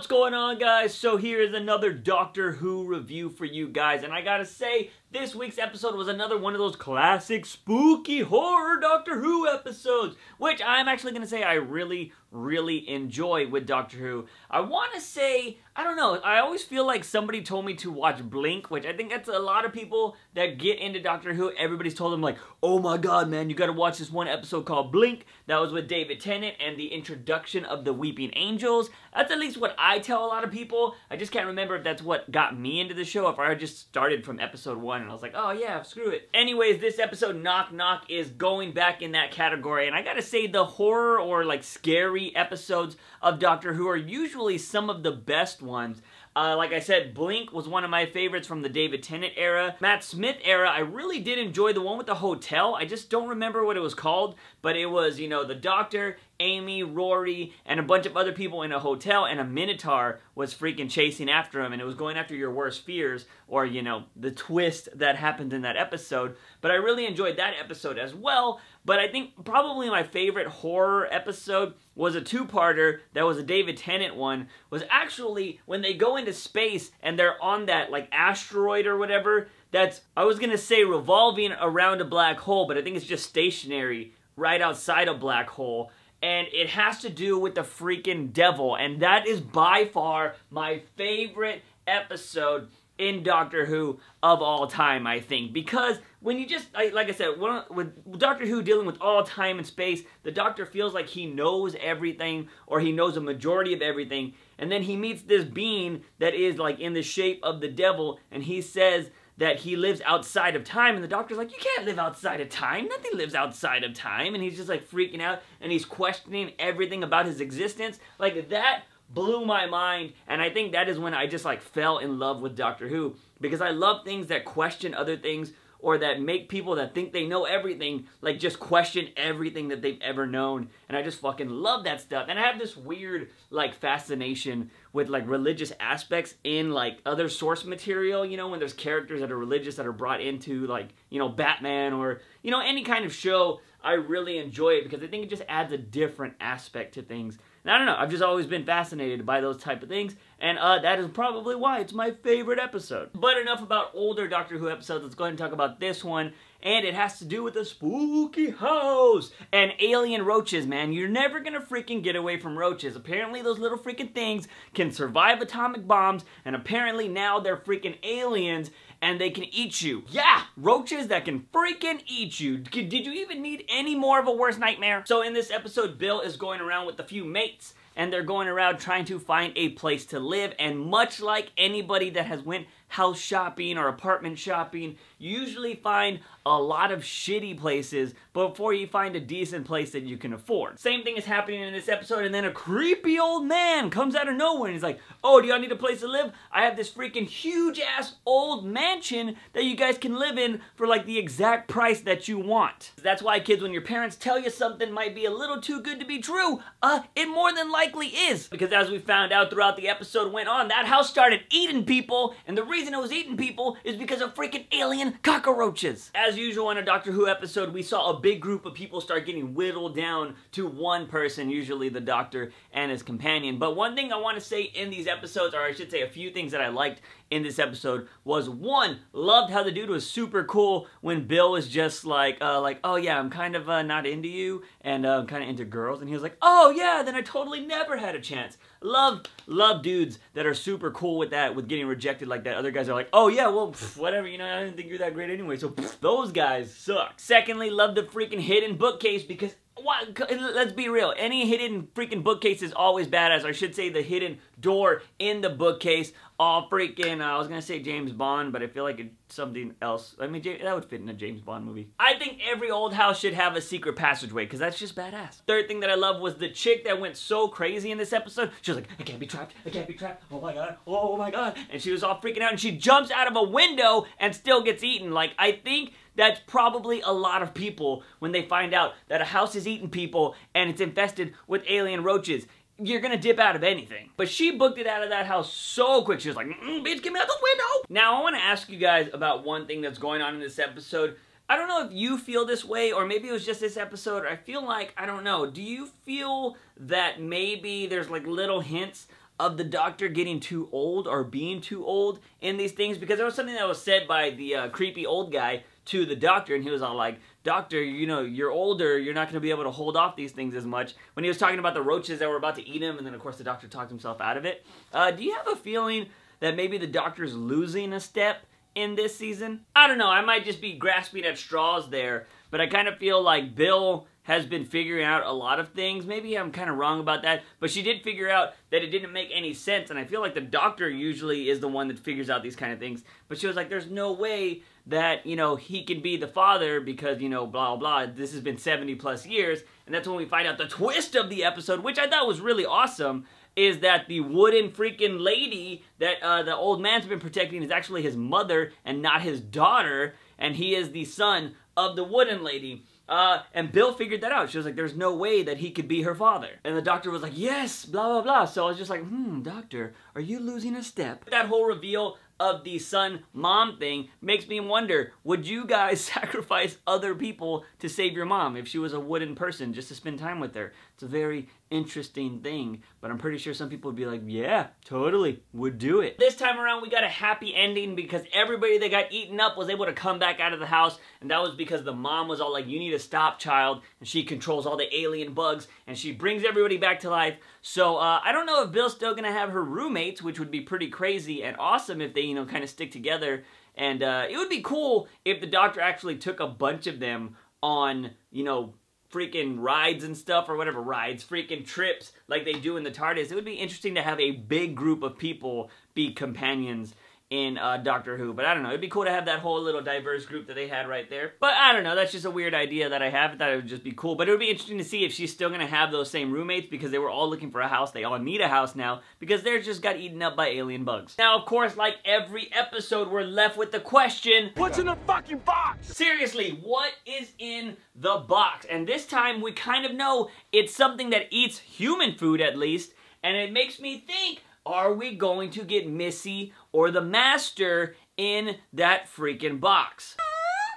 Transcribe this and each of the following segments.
What's going on, guys? So here is another Doctor Who review for you guys, and I gotta say, this week's episode was another one of those classic spooky horror Doctor Who episodes, which I'm actually gonna say I really enjoy with Doctor Who. I wanna say, I don't know, I always feel like somebody told me to watch Blink, which I think that's a lot of people that get into Doctor Who. Everybody's told them like, oh my god, man, you gotta watch this one episode called Blink. That was with David Tennant and the introduction of the Weeping Angels. That's at least what I tell a lot of people. I just can't remember if that's what got me into the show, if I just started from episode 1 and I was like, oh yeah, screw it. Anyways, this episode, Knock Knock, is going back in that category, and I gotta say the horror or like scary episodes of Doctor Who are usually some of the best ones. Like I said, Blink was one of my favorites from the David Tennant era. Matt Smith era, I really did enjoy the one with the hotel. I just don't remember what it was called, but it was, you know, the Doctor, Amy, Rory, and a bunch of other people in a hotel, and a Minotaur was freaking chasing after him, and it was going after your worst fears, or, you know, the twist that happened in that episode. But I really enjoyed that episode as well. But I think probably my favorite horror episode was a two-parter that was a David Tennant one, was actually when they go into space and they're on that, like, asteroid or whatever, that's, I was gonna say revolving around a black hole, but I think it's just stationary right outside a black hole. And it has to do with the freaking devil, and that is by far my favorite episode in Doctor Who of all time, I think. Because when you just, like I said, with Doctor Who dealing with all time and space, the Doctor feels like he knows everything, or he knows a majority of everything, and then he meets this being that is like in the shape of the devil, and he says that he lives outside of time, and the Doctor's like, you can't live outside of time, nothing lives outside of time, and he's just like freaking out, and he's questioning everything about his existence. Like, that blew my mind, and I think that is when I just like fell in love with Doctor Who, because I love things that question other things, or that make people that think they know everything, like, just question everything that they've ever known, and I just fucking love that stuff. And I have this weird, like, fascination with, like, religious aspects in, like, other source material, you know, when there's characters that are religious that are brought into, like, you know, Batman, or, you know, any kind of show. I really enjoy it because I think it just adds a different aspect to things. And I don't know, I've just always been fascinated by those type of things, and that is probably why it's my favorite episode. But enough about older Doctor Who episodes, let's go ahead and talk about this one, and it has to do with a spooky house and alien roaches, man. You're never gonna freaking get away from roaches. Apparently those little freaking things can survive atomic bombs, and apparently now they're freaking aliens, and they can eat you. Yeah, roaches that can freaking eat you. Did you even need any more of a worst nightmare? So in this episode, Bill is going around with a few mates, and they're going around trying to find a place to live, and much like anybody that has went house shopping or apartment shopping, you usually find a lot of shitty places before you find a decent place that you can afford. Same thing is happening in this episode, and then a creepy old man comes out of nowhere and he's like, oh, do y'all need a place to live? I have this freaking huge ass old mansion that you guys can live in for like the exact price that you want. That's why, kids, when your parents tell you something might be a little too good to be true, it more than likely is. Because as we found out throughout the episode went on, that house started eating people, and the reason it was eating people is because of freaking alien cockroaches. As usual in a Doctor Who episode, we saw a big group of people start getting whittled down to one person, usually the Doctor and his companion. But one thing I want to say in these episodes, or I should say a few things that I liked in this episode, was one, loved how the dude was super cool when Bill was just like, oh yeah, I'm kind of not into you, and I'm kind of into girls, and he was like, oh yeah, then I totally never had a chance. Love dudes that are super cool with that, with getting rejected like that. Other guys are like, oh yeah, well, whatever, you know, I didn't think you're that great anyway, so those guys suck. Secondly, love the freaking hidden bookcase, because let's be real, any hidden freaking bookcase is always badass. I should say the hidden door in the bookcase, all freaking, I was gonna say James Bond, but I feel like it's something else. I mean, that would fit in a James Bond movie. I think every old house should have a secret passageway, because that's just badass. Third thing that I love was the chick that went so crazy in this episode. She was like, I can't be trapped, I can't be trapped, oh my god, oh my god. And she was all freaking out, and she jumps out of a window and still gets eaten. Like, I think that's probably a lot of people when they find out that a house is eating people and it's infested with alien roaches. You're gonna dip out of anything. But she booked it out of that house so quick. She was like, bitch, get me out the window. Now, I want to ask you guys about one thing that's going on in this episode. I don't know if you feel this way, or maybe it was just this episode. I feel like, I don't know, do you feel that maybe there's like little hints of the Doctor getting too old or being too old in these things, because there was something that was said by the creepy old guy to the Doctor, and he was all like, Doctor, you know, you're older, you're not going to be able to hold off these things as much, when he was talking about the roaches that were about to eat him, and then of course the Doctor talked himself out of it. Do you have a feeling that maybe the Doctor's losing a step in this season? I don't know, I might just be grasping at straws there, but I kind of feel like Bill has been figuring out a lot of things. Maybe I'm kind of wrong about that, but she did figure out that it didn't make any sense, and I feel like the Doctor usually is the one that figures out these kind of things, but she was like, there's no way that, you know, he can be the father because, you know, blah, blah, this has been 70 plus years, and that's when we find out the twist of the episode, which I thought was really awesome, is that the wooden freaking lady that the old man's been protecting is actually his mother and not his daughter, and he is the son of the wooden lady. And Bill figured that out. She was like, there's no way that he could be her father. And the Doctor was like, yes, blah, blah, blah. So I was just like, Doctor, are you losing a step? That whole reveal of the son-mom thing makes me wonder, would you guys sacrifice other people to save your mom if she was a wooden person just to spend time with her? It's a very interesting thing, but I'm pretty sure some people would be like, yeah, totally, would do it. This time around, we got a happy ending because everybody that got eaten up was able to come back out of the house, and that was because the mom was all like, you need to stop, child, and she controls all the alien bugs, and she brings everybody back to life. So, I don't know if Bill's still gonna have her roommates, which would be pretty crazy and awesome if they, you know, kind of stick together, and it would be cool if the Doctor actually took a bunch of them on, you know, freaking rides and stuff, or whatever rides, freaking trips like they do in the TARDIS. It would be interesting to have a big group of people be companions in Doctor Who, but I don't know, it'd be cool to have that whole little diverse group that they had right there. But I don't know, that's just a weird idea that I have. I thought it would just be cool, but it would be interesting to see if she's still gonna have those same roommates, because they were all looking for a house. They all need a house now, because theirs just got eaten up by alien bugs. Now, of course, like every episode, we're left with the question, what's in the fucking box? Seriously, what is in the box? And this time, we kind of know it's something that eats human food, at least, and it makes me think, are we going to get Missy or the Master in that freaking box?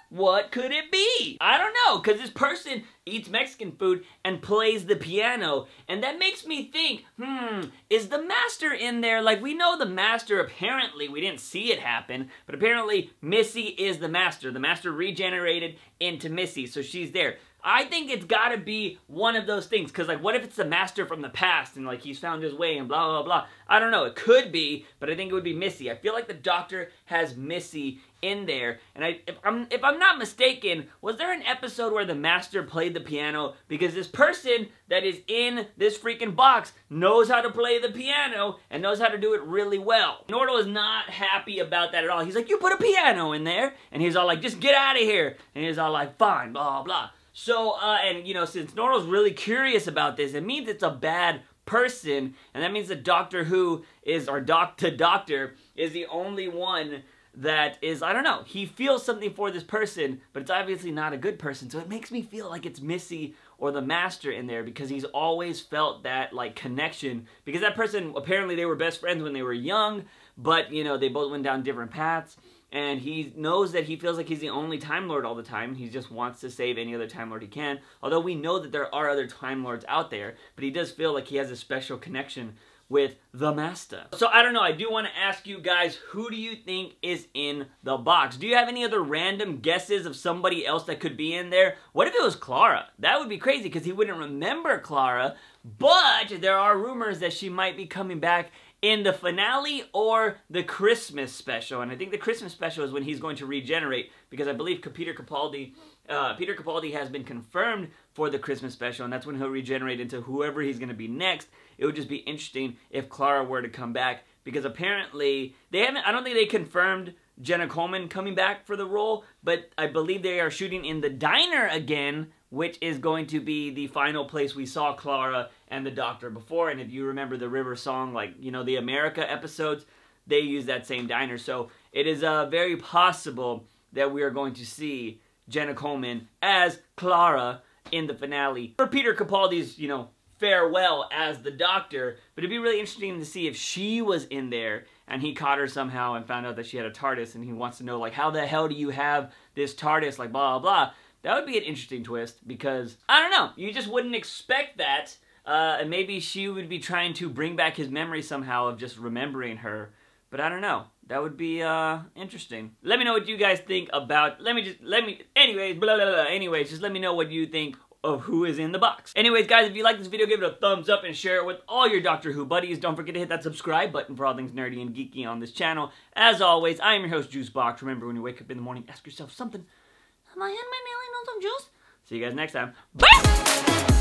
What could it be? I don't know, because this person eats Mexican food and plays the piano, and that makes me think, is the Master in there? Like, we know the Master, apparently, we didn't see it happen, but apparently Missy is the Master. The Master regenerated into Missy, so she's there. I think it's gotta be one of those things, because, like, what if it's the Master from the past, and, like, he's found his way, and blah, blah, blah. I don't know, it could be, but I think it would be Missy. I feel like the Doctor has Missy in there, and if I'm not mistaken, was there an episode where the Master played the piano? Because this person that is in this freaking box knows how to play the piano, and knows how to do it really well. Nordal is not happy about that at all. He's like, you put a piano in there, and he's all like, just get out of here, and he's all like, fine, blah, blah. So, and, you know, since Nordal's really curious about this, it means it's a bad person, and that means that Doctor Who is, or Doctor is the only one that is, I don't know, he feels something for this person, but it's obviously not a good person, so it makes me feel like it's Missy or the Master in there, because he's always felt that, like, connection, because that person, apparently they were best friends when they were young, but, you know, they both went down different paths, and he knows that he feels like he's the only Time Lord all the time. He just wants to save any other Time Lord he can. Although we know that there are other Time Lords out there, but he does feel like he has a special connection with the Master. So I don't know, I do want to ask you guys, who do you think is in the box? Do you have any other random guesses of somebody else that could be in there? What if it was Clara? That would be crazy, because he wouldn't remember Clara, but there are rumors that she might be coming back in the finale or the Christmas special. And I think the Christmas special is when he's going to regenerate, because I believe Peter Capaldi has been confirmed for the Christmas special, and that's when he'll regenerate into whoever he's going to be next. It would just be interesting if Clara were to come back, because apparently they haven't, I don't think they confirmed Jenna Coleman coming back for the role, but I believe they are shooting in the diner again, which is going to be the final place we saw Clara and the Doctor before. And if you remember the River song, like, you know, the America episodes, they use that same diner. So it is very possible that we are going to see Jenna Coleman as Clara in the finale. For Peter Capaldi's, you know, farewell as the Doctor, but it'd be really interesting to see if she was in there and he caught her somehow and found out that she had a TARDIS, and he wants to know, like, how the hell do you have this TARDIS, like, blah, blah, blah. That would be an interesting twist, because, I don't know, you just wouldn't expect that And maybe she would be trying to bring back his memory somehow of just remembering her. But I don't know. That would be interesting. Let me know what you guys think about. Anyways, blah, blah, blah. Anyways, just let me know what you think of who is in the box. Anyways, guys, if you like this video, give it a thumbs up and share it with all your Doctor Who buddies. Don't forget to hit that subscribe button for all things nerdy and geeky on this channel. As always, I am your host, JUICEbox. Remember, when you wake up in the morning, ask yourself something. Am I in my nailing on some juice? See you guys next time. Bye!